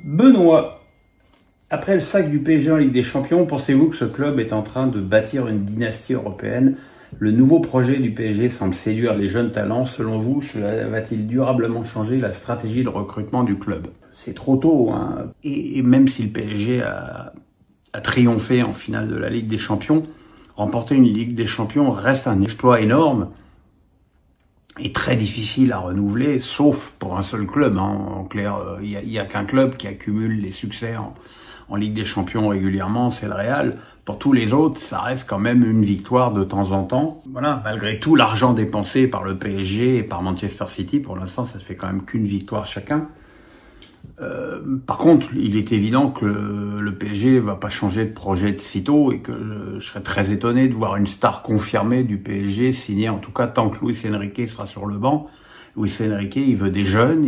Benoît, après le sac du PSG en Ligue des Champions, pensez-vous que ce club est en train de bâtir une dynastie européenne? Le nouveau projet du PSG semble séduire les jeunes talents. Selon vous, cela va-t-il durablement changer la stratégie de recrutement du club? C'est trop tôt, hein. Et même si le PSG a triomphé en finale de la Ligue des Champions, remporter une Ligue des Champions reste un exploit énorme et très difficile à renouveler, sauf pour un seul club. En clair, il y a qu'un club qui accumule les succès en Ligue des Champions régulièrement, c'est le Real. Pour tous les autres, ça reste quand même une victoire de temps en temps. Voilà, malgré tout l'argent dépensé par le PSG et par Manchester City, pour l'instant, ça ne fait quand même qu'une victoire chacun. Par contre, il est évident que le PSG va pas changer de projet de sitôt et que je serais très étonné de voir une star confirmée du PSG signer, en tout cas tant que Luis Enrique sera sur le banc. Luis Enrique, il veut des jeunes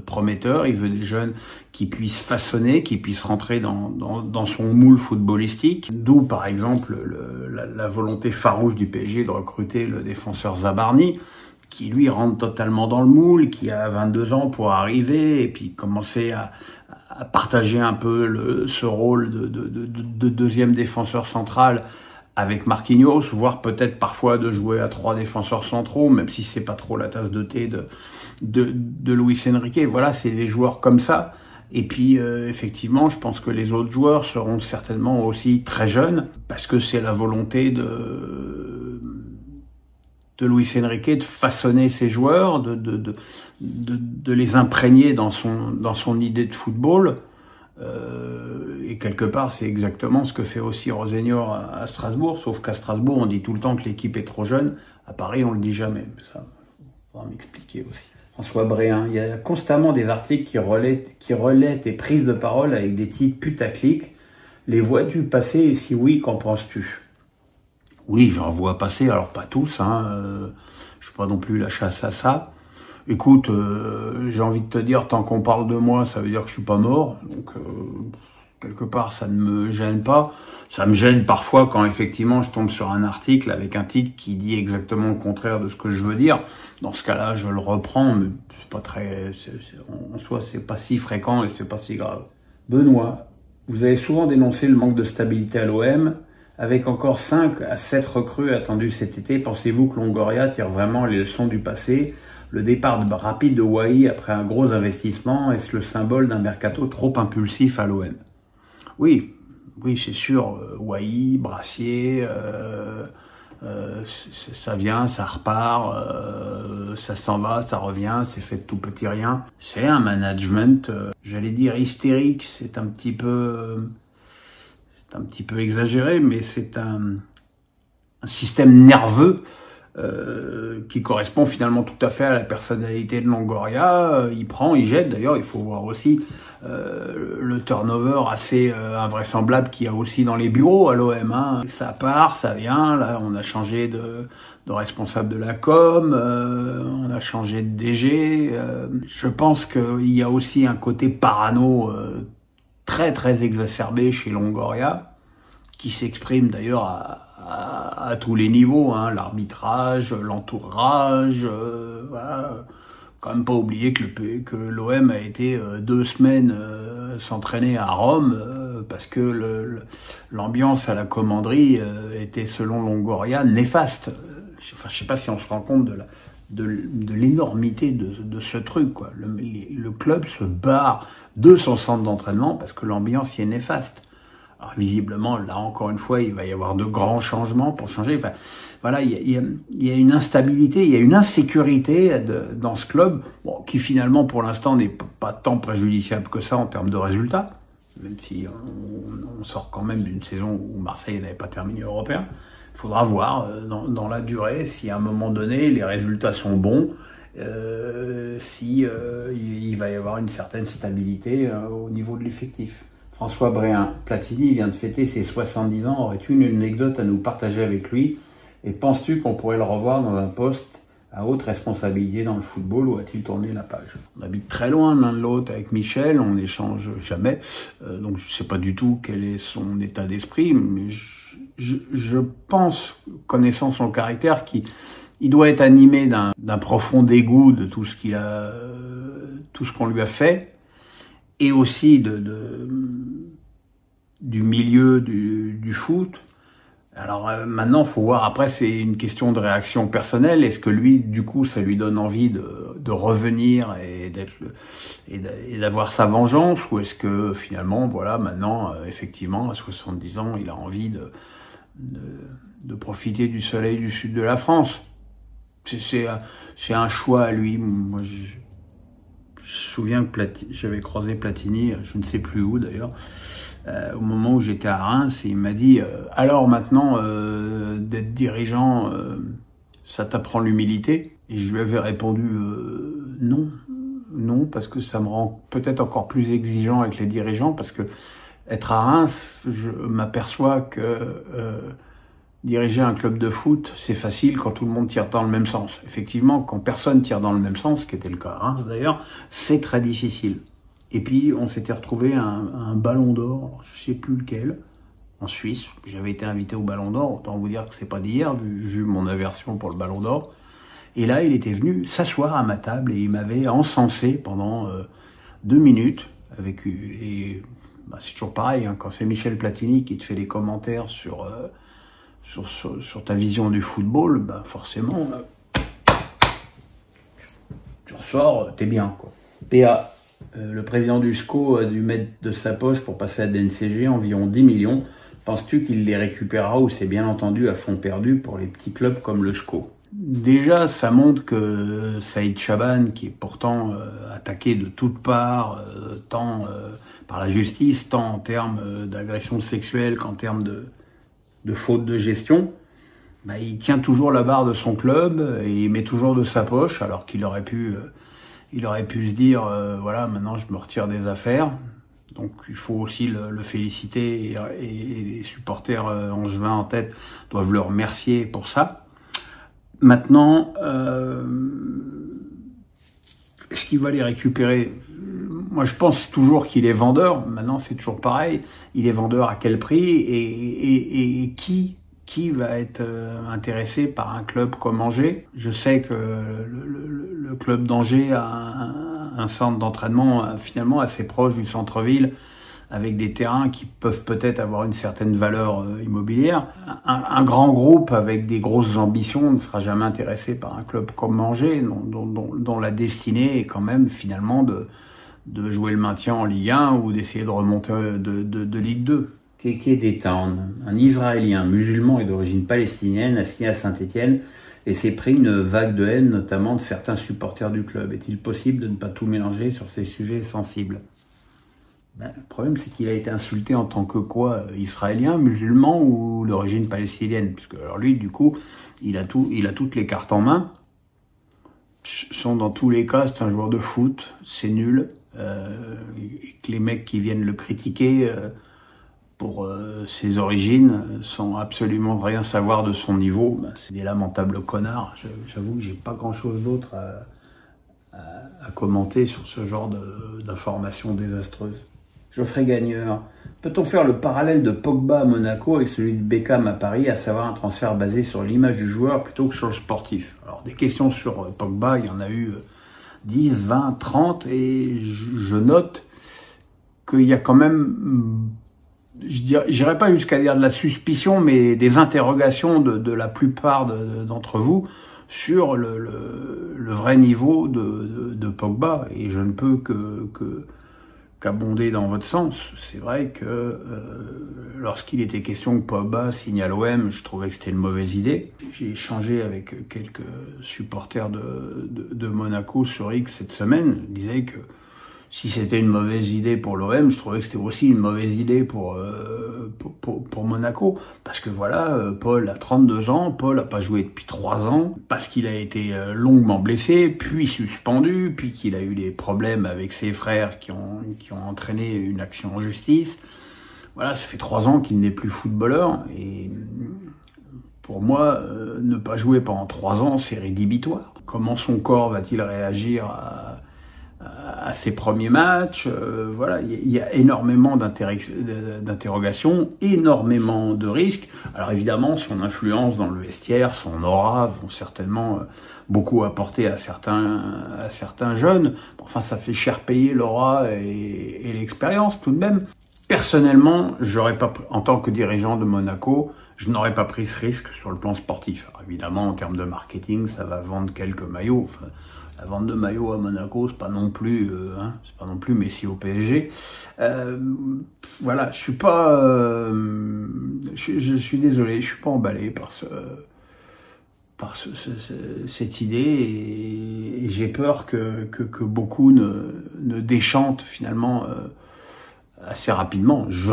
prometteurs, il veut des jeunes qui puissent façonner, qui puissent rentrer dans son moule footballistique. D'où, par exemple, la volonté farouche du PSG de recruter le défenseur Zabarni, qui lui rentre totalement dans le moule, qui a 22 ans pour arriver et puis commencer à partager un peu ce rôle de deuxième défenseur central avec Marquinhos, voire peut-être parfois de jouer à 3 défenseurs centraux, même si c'est pas trop la tasse de thé de Luis Enrique. Voilà, c'est des joueurs comme ça. Et puis, effectivement, je pense que les autres joueurs seront certainement aussi très jeunes, parce que c'est la volonté de Luis Enrique de façonner ses joueurs, de les imprégner dans son idée de football. Et quelque part, c'est exactement ce que fait aussi Rossignol à Strasbourg, sauf qu'à Strasbourg, on dit tout le temps que l'équipe est trop jeune. À Paris, on le dit jamais. Ça, faudra m'expliquer aussi. François Bréhin, il y a constamment des articles qui relaient tes prises de parole avec des titres putaclic. Les vois-tu passer et si oui, qu'en penses-tu? Oui, j'en vois passer, alors pas tous, je suis pas non plus la chasse à ça. Écoute, j'ai envie de te dire, tant qu'on parle de moi, ça veut dire que je suis pas mort, donc quelque part ça ne me gêne pas. Ça me gêne parfois quand effectivement je tombe sur un article avec un titre qui dit exactement le contraire de ce que je veux dire. Dans ce cas-là, je le reprends, mais c'est pas très, en soi c'est pas si fréquent et c'est pas si grave. Benoît, vous avez souvent dénoncé le manque de stabilité à l'OM. Avec encore 5 à 7 recrues attendues cet été, pensez-vous que Longoria tire vraiment les leçons du passé? Le départ rapide de Wai après un gros investissement, est-ce le symbole d'un mercato trop impulsif à l'OM? Oui, c'est sûr. Wai, Brassier, ça vient, ça repart, ça s'en va, ça revient, c'est fait de tout petit rien. C'est un management, j'allais dire hystérique, c'est un petit peu exagéré, mais c'est un système nerveux qui correspond finalement tout à fait à la personnalité de Longoria. Il prend, il jette. D'ailleurs, il faut voir aussi le turnover assez invraisemblable qu'il y a aussi dans les bureaux à l'OM. Ça part, ça vient. Là, on a changé de responsable de la com, on a changé de DG. Je pense qu'il y a aussi un côté parano très très exacerbé chez Longoria, qui s'exprime d'ailleurs à tous les niveaux, l'arbitrage, l'entourage, voilà. Quand même pas oublier que l'OM a été 2 semaines s'entraîner à Rome parce que l'ambiance à la commanderie était selon Longoria néfaste. Enfin, je sais pas si on se rend compte de l'énormité de ce truc, quoi. Le club se barre de son centre d'entraînement parce que l'ambiance y est néfaste. Alors visiblement, là encore une fois, il va y avoir de grands changements pour changer. Enfin, voilà, il y a une instabilité, il y a une insécurité dans ce club, bon, qui finalement pour l'instant n'est pas tant préjudiciable que ça en termes de résultats, même si on sort quand même d'une saison où Marseille n'avait pas terminé européen. Il faudra voir dans la durée si à un moment donné les résultats sont bons, si il va y avoir une certaine stabilité au niveau de l'effectif. François Bréhin, Platini vient de fêter ses 70 ans. Aurais-tu une anecdote à nous partager avec lui? Et penses-tu qu'on pourrait le revoir dans un poste à haute responsabilité dans le football ou a-t-il tourné la page? On habite très loin l'un de l'autre avec Michel, on n'échange jamais. Donc je ne sais pas du tout quel est son état d'esprit, mais je pense, connaissant son caractère, qu'il doit être animé d'un profond dégoût de tout ce qu'on lui a fait. et aussi du milieu du foot. Alors maintenant, faut voir, après c'est une question de réaction personnelle. Est-ce que lui, du coup, ça lui donne envie de revenir et d'avoir sa vengeance, ou est-ce que finalement, voilà, maintenant, effectivement, à 70 ans, il a envie de profiter du soleil du sud de la France. C'est un choix à lui. Moi, je me souviens que j'avais croisé Platini, je ne sais plus où d'ailleurs, au moment où j'étais à Reims, et il m'a dit alors maintenant d'être dirigeant, ça t'apprend l'humilité. Et je lui avais répondu non, parce que ça me rend peut-être encore plus exigeant avec les dirigeants, parce que être à Reims, je m'aperçois que diriger un club de foot, c'est facile quand tout le monde tire dans le même sens. Effectivement, quand personne tire dans le même sens, ce qui était le cas à Reims d'ailleurs, c'est très difficile. Et puis, on s'était retrouvé à un ballon d'or, je sais plus lequel, en Suisse. J'avais été invité au ballon d'or, autant vous dire que c'est pas d'hier, vu mon aversion pour le ballon d'or. Et là, il était venu s'asseoir à ma table et il m'avait encensé pendant 2 minutes. C'est toujours pareil, hein, quand c'est Michel Platini qui te fait des commentaires sur ta vision du football, ben forcément, tu ressors, t'es bien, quoi. PA, le président du SCO a dû mettre de sa poche pour passer à DNCG environ 10 millions. Penses-tu qu'il les récupérera, ou c'est bien entendu à fond perdu pour les petits clubs comme le SCO? Déjà, ça montre que Saïd Chaban, qui est pourtant attaqué de toutes parts, tant par la justice, tant en termes d'agression sexuelle qu'en termes de faute de gestion, bah, il tient toujours la barre de son club et il met toujours de sa poche, alors qu'il aurait pu se dire voilà, maintenant je me retire des affaires. Donc il faut aussi le féliciter, et les supporters angevins en tête doivent le remercier pour ça. Maintenant, est-ce qu'il va les récupérer? Moi, je pense toujours qu'il est vendeur. Maintenant, c'est toujours pareil. Il est vendeur à quel prix, et qui va être intéressé par un club comme Angers? Je sais que le club d'Angers a un centre d'entraînement finalement assez proche du centre-ville, avec des terrains qui peuvent peut-être avoir une certaine valeur immobilière. Un grand groupe avec des grosses ambitions ne sera jamais intéressé par un club comme Angers, dont la destinée est quand même finalement de jouer le maintien en Ligue 1 ou d'essayer de remonter de Ligue 2. Keke Detan, un Israélien musulman et d'origine palestinienne, assigné à Saint-Étienne, et s'est pris une vague de haine, notamment de certains supporters du club. Est-il possible de ne pas tout mélanger sur ces sujets sensibles? Ben, le problème, c'est qu'il a été insulté en tant que quoi? Israélien, musulman ou d'origine palestinienne? Puisque alors lui, du coup, il a toutes les cartes en main. Dans tous les cas, c'est un joueur de foot, c'est nul. Et que les mecs qui viennent le critiquer pour ses origines, sans absolument rien savoir de son niveau, ben, c'est des lamentables connards. J'avoue que j'ai pas grand-chose d'autre à commenter sur ce genre d'informations désastreuses. Geoffrey Gagneur, peut-on faire le parallèle de Pogba à Monaco avec celui de Beckham à Paris, à savoir un transfert basé sur l'image du joueur plutôt que sur le sportif? Alors, des questions sur Pogba, il y en a eu 10, 20, 30, et je note qu'il y a quand même, j'irai pas jusqu'à dire de la suspicion, mais des interrogations de la plupart d'entre vous sur le vrai niveau de Pogba, et je ne peux qu'abonder dans votre sens. C'est vrai que lorsqu'il était question que Pogba signe à l'OM, je trouvais que c'était une mauvaise idée. J'ai échangé avec quelques supporters de Monaco sur X cette semaine. Ils disaient que si c'était une mauvaise idée pour l'OM, je trouvais que c'était aussi une mauvaise idée pour Monaco. Parce que voilà, Paul a 32 ans, Paul n'a pas joué depuis 3 ans, parce qu'il a été longuement blessé, puis suspendu, puis qu'il a eu des problèmes avec ses frères qui ont entraîné une action en justice. Voilà, ça fait 3 ans qu'il n'est plus footballeur, et pour moi, ne pas jouer pendant 3 ans, c'est rédhibitoire. Comment son corps va-t-il réagir à ses premiers matchs. Voilà, il y a énormément d'interrogations, énormément de risques. Alors évidemment, son influence dans le vestiaire, son aura vont certainement beaucoup apporter à certains jeunes. Enfin, ça fait cher payer l'aura et l'expérience tout de même. Personnellement, j'aurais pas, en tant que dirigeant de Monaco, je n'aurais pas pris ce risque sur le plan sportif. Alors, évidemment, en termes de marketing, ça va vendre quelques maillots. Enfin, la vente de maillots à Monaco, c'est pas non plus, c'est pas non plus Messi au PSG. Voilà, je suis pas, je suis désolé, je suis pas emballé par cette idée et j'ai peur que beaucoup ne déchantent finalement assez rapidement. Je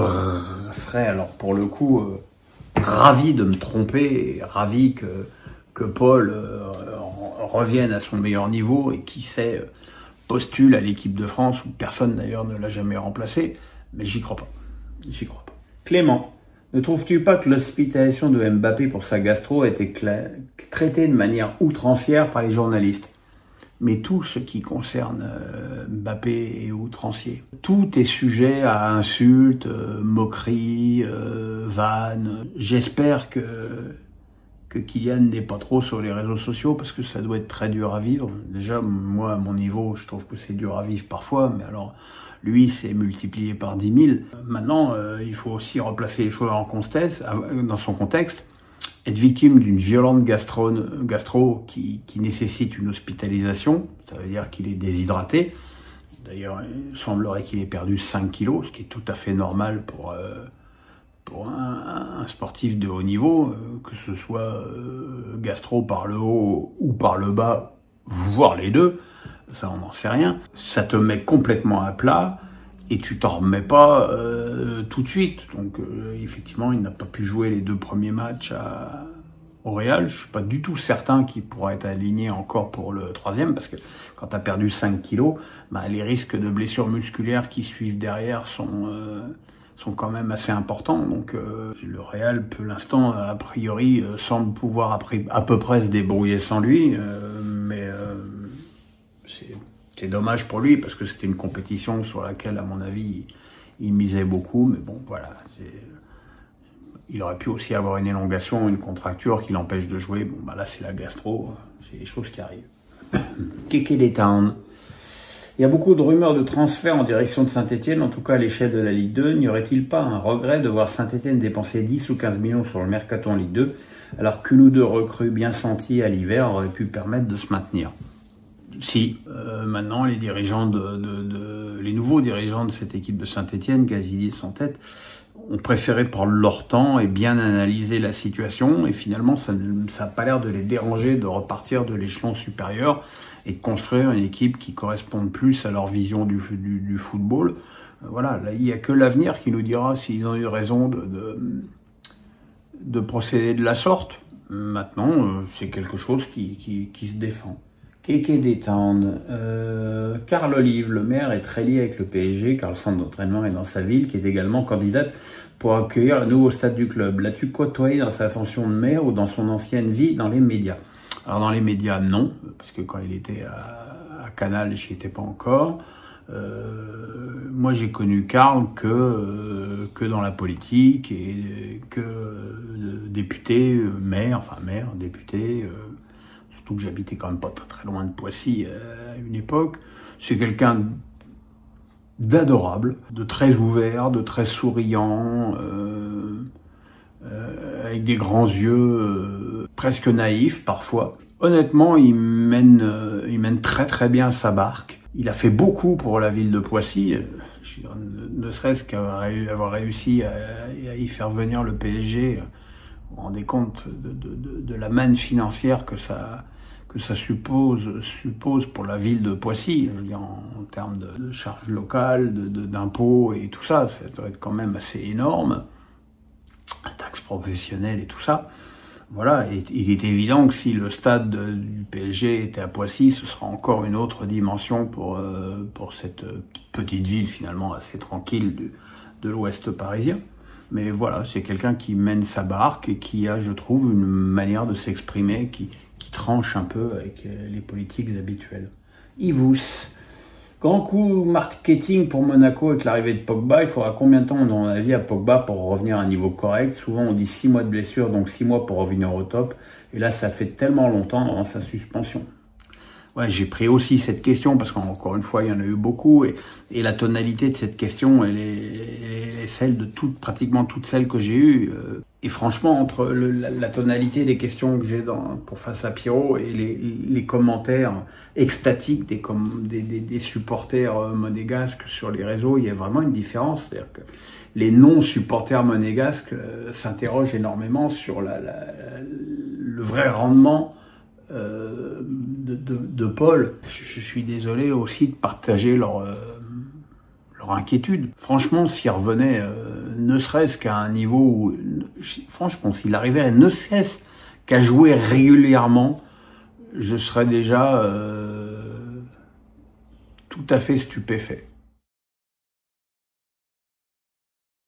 serais alors pour le coup ravi de me tromper, ravi que Paul revienne à son meilleur niveau et qui sait postule à l'équipe de France où personne d'ailleurs ne l'a jamais remplacé, mais j'y crois pas. J'y crois pas. Clément, ne trouves-tu pas que l'hospitalisation de Mbappé pour sa gastro a été traitée de manière outrancière par les journalistes? Mais tout ce qui concerne Mbappé est outrancier. Tout est sujet à insultes, moqueries, vannes. J'espère que Kylian n'est pas trop sur les réseaux sociaux parce que ça doit être très dur à vivre. Déjà, moi, à mon niveau, je trouve que c'est dur à vivre parfois, mais alors, lui, c'est multiplié par 10 000. Maintenant, il faut aussi replacer les choses dans son contexte. Être victime d'une violente gastro qui nécessite une hospitalisation, ça veut dire qu'il est déshydraté. D'ailleurs, il semblerait qu'il ait perdu 5 kilos, ce qui est tout à fait normal pour un sportif de haut niveau, que ce soit gastro par le haut ou par le bas, voire les deux, ça on n'en sait rien. Ça te met complètement à plat et tu t'en remets pas tout de suite. Donc effectivement, il n'a pas pu jouer les 2 premiers matchs au Real. Je suis pas du tout certain qu'il pourra être aligné encore pour le 3e, parce que quand tu as perdu 5 kilos, bah, les risques de blessures musculaires qui suivent derrière sont quand même assez importants. Donc le Real, pour l'instant, a priori, semble pouvoir à peu près se débrouiller sans lui, mais c'est dommage pour lui, parce que c'était une compétition sur laquelle, à mon avis, il misait beaucoup, mais bon, voilà. Il aurait pu aussi avoir une élongation, une contracture qui l'empêche de jouer. Bon, bah là, c'est la gastro, c'est des choses qui arrivent. Keke Town. Il y a beaucoup de rumeurs de transfert en direction de Saint-Etienne, en tout cas à l'échelle de la Ligue 2. N'y aurait-il pas un regret de voir Saint-Etienne dépenser 10 ou 15 millions sur le mercato en Ligue 2, alors qu'une ou deux recrues bien senties à l'hiver auraient pu permettre de se maintenir? Si, maintenant les dirigeants les nouveaux dirigeants de cette équipe de Saint-Etienne, Gazidis en tête, ont préféré prendre leur temps et bien analyser la situation, et finalement ça n'a pas l'air de les déranger de repartir de l'échelon supérieur et de construire une équipe qui corresponde plus à leur vision du football. Voilà, là, il n'y a que l'avenir qui nous dira s'ils ont eu raison de procéder de la sorte. Maintenant, c'est quelque chose qui se défend. Keke Détendre. Carl Olive, le maire, est très lié avec le PSG, car le centre d'entraînement est dans sa ville, qui est également candidate pour accueillir le nouveau stade du club. L'as-tu côtoyé dans sa fonction de maire ou dans son ancienne vie dans les médias? Alors dans les médias, non, parce que quand il était à Canal, j'y étais pas encore. Moi, j'ai connu Carl que dans la politique et que député, maire, député. Surtout que j'habitais quand même pas très, très loin de Poissy à une époque. C'est quelqu'un d'adorable, de très ouvert, de très souriant, avec des grands yeux, presque naïfs parfois. Honnêtement, il mène très très bien sa barque. Il a fait beaucoup pour la ville de Poissy, ne serait-ce qu'avoir réussi à y faire venir le PSG. Vous vous rendez compte de la manne financière que ça suppose pour la ville de Poissy, je veux dire, en termes de charges locales, d'impôts et tout ça, ça doit être quand même assez énorme, taxes professionnelles et tout ça. Voilà, et il est évident que si le stade du PSG était à Poissy, ce sera encore une autre dimension pour cette petite ville finalement assez tranquille de l'ouest parisien. Mais voilà, c'est quelqu'un qui mène sa barque et qui a, je trouve, une manière de s'exprimer qui tranche un peu avec les politiques habituelles. Yvous, Grand coup marketing pour Monaco avec l'arrivée de Pogba. Il faudra combien de temps, dans mon avis, à Pogba pour revenir à un niveau correct? Souvent, on dit 6 mois de blessure, donc 6 mois pour revenir au top. Et là, ça fait tellement longtemps dans sa suspension. Ouais, j'ai pris aussi cette question parce qu'encore une fois, il y en a eu beaucoup et la tonalité de cette question, elle est celle de pratiquement toutes celles que j'ai eues. Et franchement, entre la tonalité des questions que j'ai pour Face à Pierrot et les commentaires extatiques des supporters monégasques sur les réseaux, il y a vraiment une différence. C'est-à-dire que les non-supporters monégasques s'interrogent énormément sur le vrai rendement de Paul. Je suis désolé aussi de partager leur inquiétude. Franchement, s'il revenait ne serait-ce qu'à un niveau où, franchement, s'il arrivait ne cesse qu'à jouer régulièrement, je serais déjà tout à fait stupéfait.